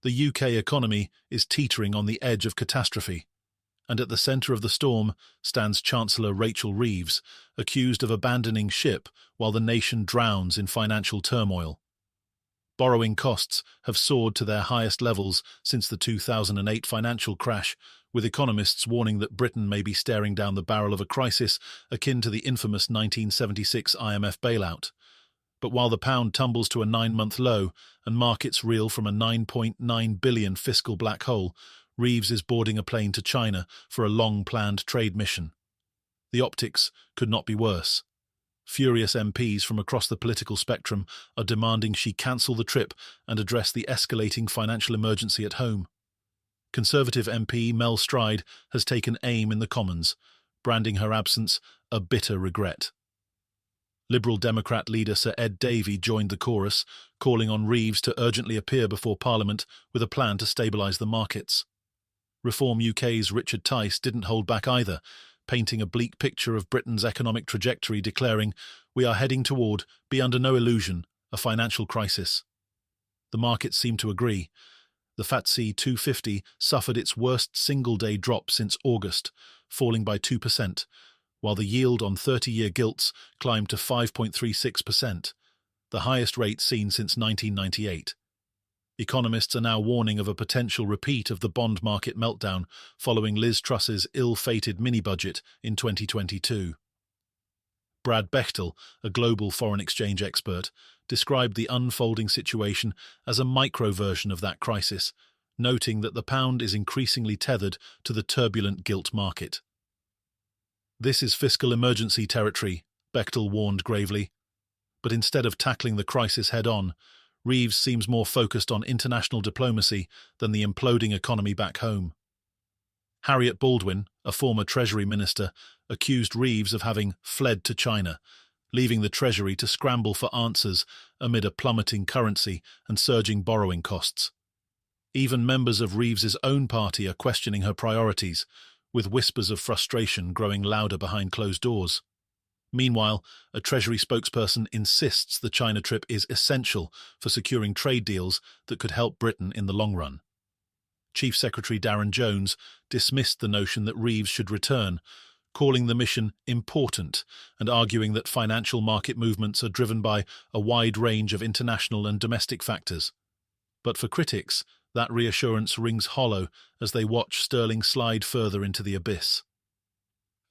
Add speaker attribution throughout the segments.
Speaker 1: The UK economy is teetering on the edge of catastrophe, and at the centre of the storm stands Chancellor Rachel Reeves, accused of abandoning ship while the nation drowns in financial turmoil. Borrowing costs have soared to their highest levels since the 2008 financial crash, with economists warning that Britain may be staring down the barrel of a crisis akin to the infamous 1976 IMF bailout. But while the pound tumbles to a 9-month low and markets reel from a £9.9 billion fiscal black hole, Reeves is boarding a plane to China for a long-planned trade mission. The optics could not be worse. Furious MPs from across the political spectrum are demanding she cancel the trip and address the escalating financial emergency at home. Conservative MP Mel Stride has taken aim in the Commons, branding her absence a bitter regret. Liberal Democrat leader Sir Ed Davey joined the chorus, calling on Reeves to urgently appear before Parliament with a plan to stabilise the markets. Reform UK's Richard Tice didn't hold back either, painting a bleak picture of Britain's economic trajectory, declaring, "We are heading toward, be under no illusion, a financial crisis." The markets seem to agree. The FTSE 250 suffered its worst single-day drop since August, falling by 2%, while the yield on 30-year gilts climbed to 5.36%, the highest rate seen since 1998. Economists are now warning of a potential repeat of the bond market meltdown following Liz Truss's ill-fated mini-budget in 2022. Brad Bechtel, a global foreign exchange expert, described the unfolding situation as a micro-version of that crisis, noting that the pound is increasingly tethered to the turbulent gilt market. "This is fiscal emergency territory," Bechtel warned gravely. But instead of tackling the crisis head-on, Reeves seems more focused on international diplomacy than the imploding economy back home. Harriet Baldwin, a former Treasury Minister, accused Reeves of having fled to China, leaving the Treasury to scramble for answers amid a plummeting currency and surging borrowing costs. Even members of Reeves's own party are questioning her priorities, with whispers of frustration growing louder behind closed doors. Meanwhile, a Treasury spokesperson insists the China trip is essential for securing trade deals that could help Britain in the long run. Chief Secretary Darren Jones dismissed the notion that Reeves should return, calling the mission important and arguing that financial market movements are driven by a wide range of international and domestic factors. But for critics, that reassurance rings hollow as they watch sterling slide further into the abyss.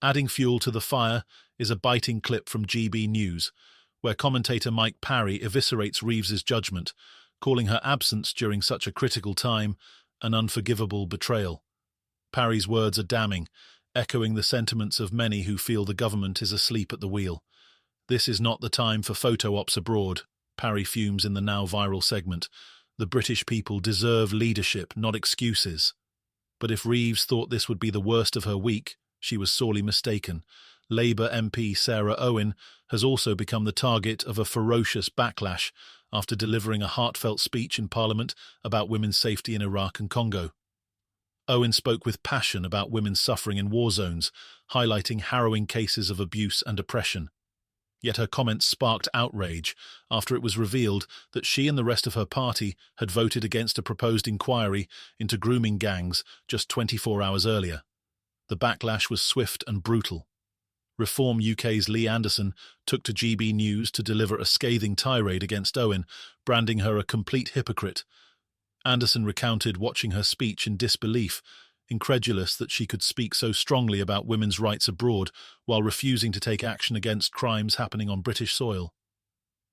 Speaker 1: Adding fuel to the fire is a biting clip from GB News, where commentator Mike Parry eviscerates Reeves's judgment, calling her absence during such a critical time an unforgivable betrayal. Parry's words are damning, echoing the sentiments of many who feel the government is asleep at the wheel. "This is not the time for photo ops abroad," Parry fumes in the now viral segment. "The British people deserve leadership, not excuses." But if Reeves thought this would be the worst of her week, she was sorely mistaken. Labour MP Sarah Owen has also become the target of a ferocious backlash after delivering a heartfelt speech in Parliament about women's safety in Iraq and Congo. Owen spoke with passion about women's suffering in war zones, highlighting harrowing cases of abuse and oppression. Yet her comments sparked outrage after it was revealed that she and the rest of her party had voted against a proposed inquiry into grooming gangs just 24 hours earlier. The backlash was swift and brutal. Reform UK's Lee Anderson took to GB News to deliver a scathing tirade against Owen, branding her a complete hypocrite. Anderson recounted watching her speech in disbelief, incredulous that she could speak so strongly about women's rights abroad while refusing to take action against crimes happening on British soil.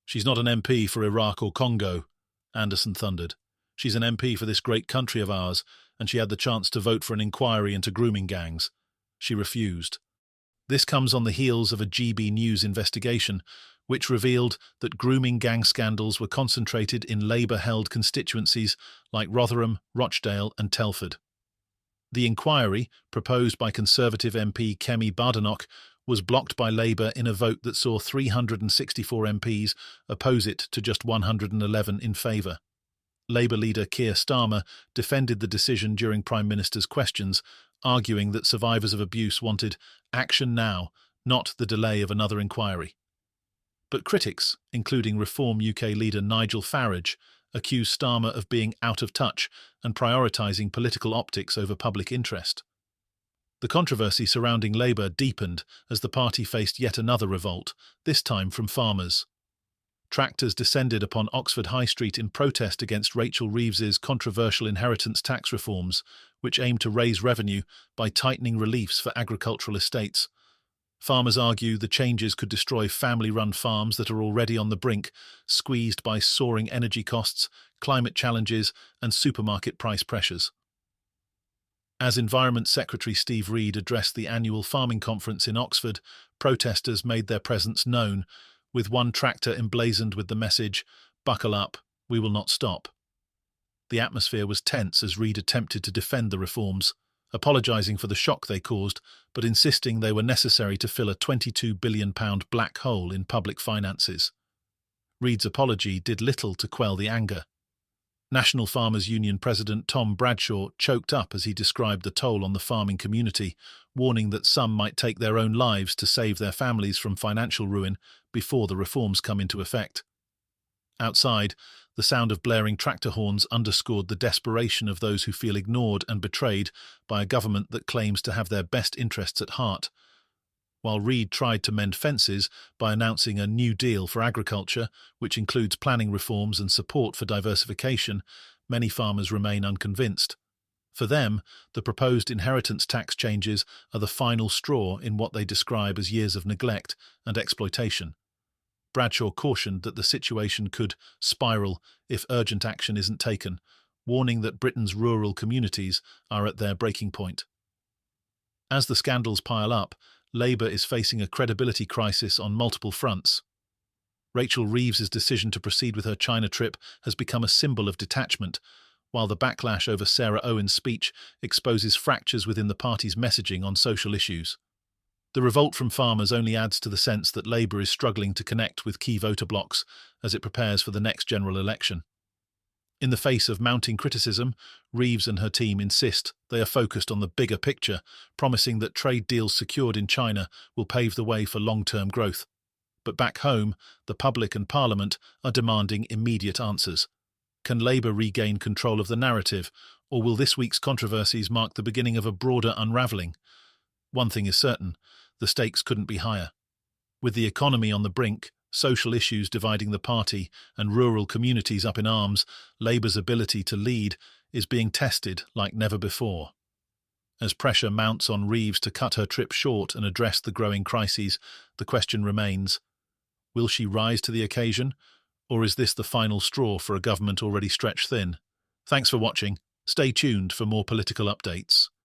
Speaker 1: "She's not an MP for Iraq or Congo," Anderson thundered. "She's an MP for this great country of ours, and she had the chance to vote for an inquiry into grooming gangs. She refused." This comes on the heels of a GB News investigation, which revealed that grooming gang scandals were concentrated in Labour-held constituencies like Rotherham, Rochdale and Telford. The inquiry, proposed by Conservative MP Kemi Badenoch, was blocked by Labour in a vote that saw 364 MPs oppose it to just 111 in favour. Labour leader Keir Starmer defended the decision during Prime Minister's questions, arguing that survivors of abuse wanted action now, not the delay of another inquiry. But critics, including Reform UK leader Nigel Farage accused Starmer of being out of touch and prioritising political optics over public interest. The controversy surrounding Labour deepened as the party faced yet another revolt, this time from farmers. Tractors descended upon Oxford High Street in protest against Rachel Reeves's controversial inheritance tax reforms, which aimed to raise revenue by tightening reliefs for agricultural estates. Farmers argue the changes could destroy family-run farms that are already on the brink, squeezed by soaring energy costs, climate challenges, and supermarket price pressures. As Environment Secretary Steve Reed addressed the annual farming conference in Oxford, protesters made their presence known, with one tractor emblazoned with the message, "Buckle up, we will not stop." The atmosphere was tense as Reed attempted to defend the reforms, apologising for the shock they caused, but insisting they were necessary to fill a £22 billion black hole in public finances. Reed's apology did little to quell the anger. National Farmers Union President Tom Bradshaw choked up as he described the toll on the farming community, warning that some might take their own lives to save their families from financial ruin before the reforms come into effect. Outside, the sound of blaring tractor horns underscored the desperation of those who feel ignored and betrayed by a government that claims to have their best interests at heart. While Reed tried to mend fences by announcing a New Deal for agriculture, which includes planning reforms and support for diversification, many farmers remain unconvinced. For them, the proposed inheritance tax changes are the final straw in what they describe as years of neglect and exploitation. Bradshaw cautioned that the situation could spiral if urgent action isn't taken, warning that Britain's rural communities are at their breaking point. As the scandals pile up, Labour is facing a credibility crisis on multiple fronts. Rachel Reeves's decision to proceed with her China trip has become a symbol of detachment, while the backlash over Sarah Owen's speech exposes fractures within the party's messaging on social issues. The revolt from farmers only adds to the sense that Labour is struggling to connect with key voter blocs as it prepares for the next general election. In the face of mounting criticism, Reeves and her team insist they are focused on the bigger picture, promising that trade deals secured in China will pave the way for long-term growth. But back home, the public and Parliament are demanding immediate answers. Can Labour regain control of the narrative, or will this week's controversies mark the beginning of a broader unravelling? One thing is certain, the stakes couldn't be higher. With the economy on the brink, social issues dividing the party, and rural communities up in arms, Labour's ability to lead is being tested like never before. As pressure mounts on Reeves to cut her trip short and address the growing crises, the question remains, will she rise to the occasion, or is this the final straw for a government already stretched thin? Thanks for watching. Stay tuned for more political updates.